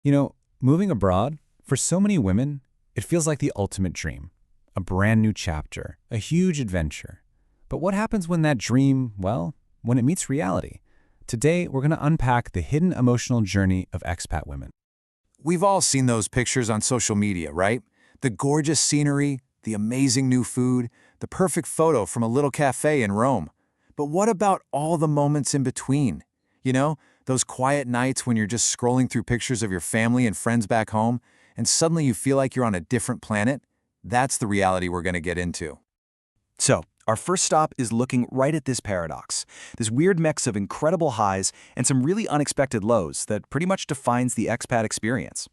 Moving abroad, for so many women, it feels like the ultimate dream. A brand new chapter, a huge adventure. But what happens when that dream, well, when it meets reality? Today, we're going to unpack the hidden emotional journey of expat women. We've all seen those pictures on social media, right? The gorgeous scenery, the amazing new food, the perfect photo from a little cafe in Rome. But what about all the moments in between? Those quiet nights when you're just scrolling through pictures of your family and friends back home, and suddenly you feel like you're on a different planet? That's the reality we're going to get into. So, our first stop is looking right at this paradox, this weird mix of incredible highs and some really unexpected lows that pretty much defines the expat experience.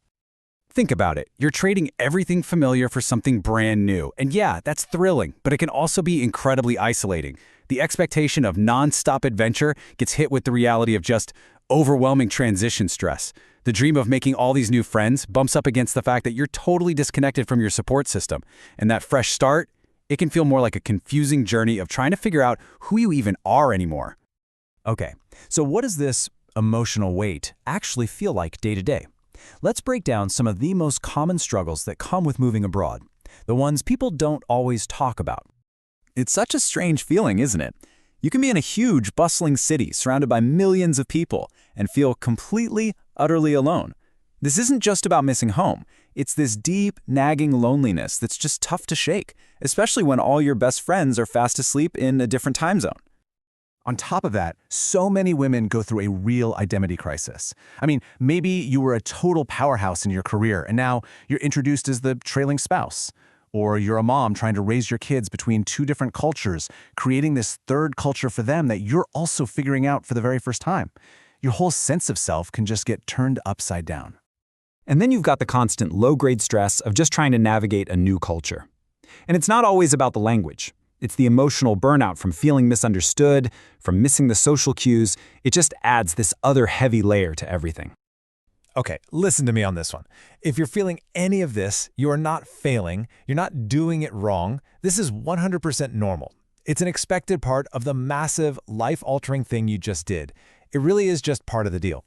Think about it. You're trading everything familiar for something brand new. And yeah, that's thrilling, but it can also be incredibly isolating. The expectation of non-stop adventure gets hit with the reality of just overwhelming transition stress. The dream of making all these new friends bumps up against the fact that you're totally disconnected from your support system. And that fresh start, it can feel more like a confusing journey of trying to figure out who you even are anymore. Okay, so what does this emotional weight actually feel like day to day? Let's break down some of the most common struggles that come with moving abroad, the ones people don't always talk about. It's such a strange feeling, isn't it? You can be in a huge, bustling city surrounded by millions of people and feel completely, utterly alone. This isn't just about missing home. It's this deep, nagging loneliness that's just tough to shake, especially when all your best friends are fast asleep in a different time zone. On top of that, so many women go through a real identity crisis. Maybe you were a total powerhouse in your career, and now you're introduced as the trailing spouse. Or you're a mom trying to raise your kids between two different cultures, creating this third culture for them that you're also figuring out for the very first time. Your whole sense of self can just get turned upside down. And then you've got the constant low-grade stress of just trying to navigate a new culture. And it's not always about the language. It's the emotional burnout from feeling misunderstood, from missing the social cues. It just adds this other heavy layer to everything. Okay, listen to me on this one. If you're feeling any of this, you are not failing, you're not doing it wrong. This is 100% normal. It's an expected part of the massive, life-altering thing you just did. It really is just part of the deal.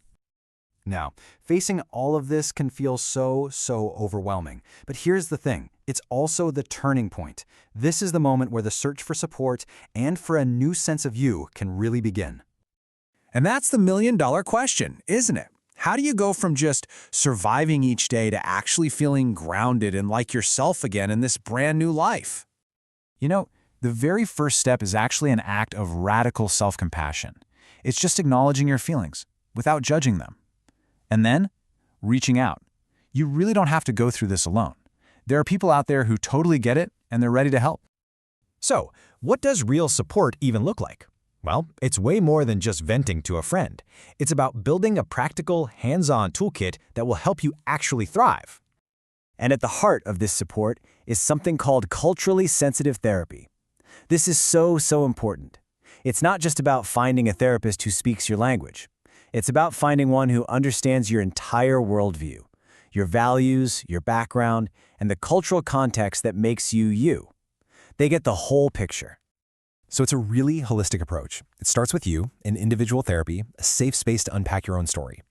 Now, facing all of this can feel so overwhelming. But here's the thing. It's also the turning point. This is the moment where the search for support and for a new sense of you can really begin. And that's the million-dollar question, isn't it? How do you go from just surviving each day to actually feeling grounded and like yourself again in this brand new life? The very first step is actually an act of radical self-compassion. It's just acknowledging your feelings without judging them. And then, reaching out. You really don't have to go through this alone. There are people out there who totally get it and they're ready to help. So, what does real support even look like? Well, it's way more than just venting to a friend. It's about building a practical, hands-on toolkit that will help you actually thrive. And at the heart of this support is something called culturally sensitive therapy. This is so important. It's not just about finding a therapist who speaks your language. It's about finding one who understands your entire worldview, your values, your background, and the cultural context that makes you you. They get the whole picture. So it's a really holistic approach. It starts with you, in individual therapy, a safe space to unpack your own story.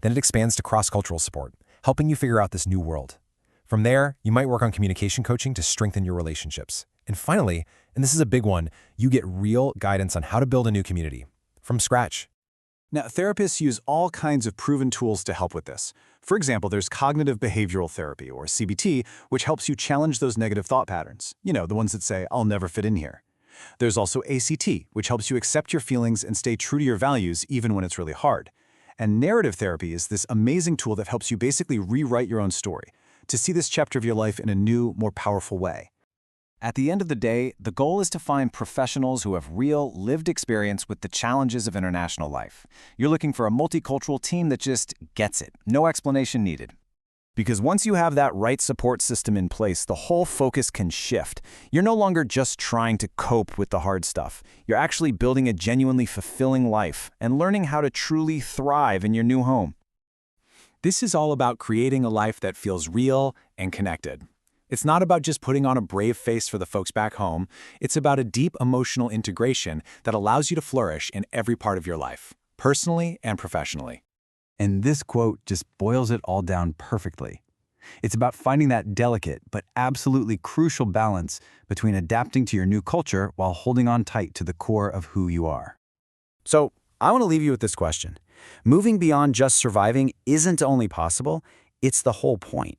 Then it expands to cross-cultural support, helping you figure out this new world. From there, you might work on communication coaching to strengthen your relationships. And finally, and this is a big one, you get real guidance on how to build a new community from scratch. Now, therapists use all kinds of proven tools to help with this. For example, there's cognitive behavioral therapy, or CBT, which helps you challenge those negative thought patterns. The ones that say, "I'll never fit in here." There's also ACT, which helps you accept your feelings and stay true to your values even when it's really hard. And narrative therapy is this amazing tool that helps you basically rewrite your own story, to see this chapter of your life in a new, more powerful way. At the end of the day, the goal is to find professionals who have real, lived experience with the challenges of international life. You're looking for a multicultural team that just gets it. No explanation needed. Because once you have that right support system in place, the whole focus can shift. You're no longer just trying to cope with the hard stuff. You're actually building a genuinely fulfilling life and learning how to truly thrive in your new home. This is all about creating a life that feels real and connected. It's not about just putting on a brave face for the folks back home. It's about a deep emotional integration that allows you to flourish in every part of your life, personally and professionally. And this quote just boils it all down perfectly. It's about finding that delicate but absolutely crucial balance between adapting to your new culture while holding on tight to the core of who you are. So, I want to leave you with this question. Moving beyond just surviving isn't only possible, it's the whole point.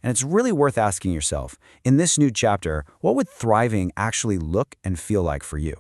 And it's really worth asking yourself, in this new chapter, what would thriving actually look and feel like for you?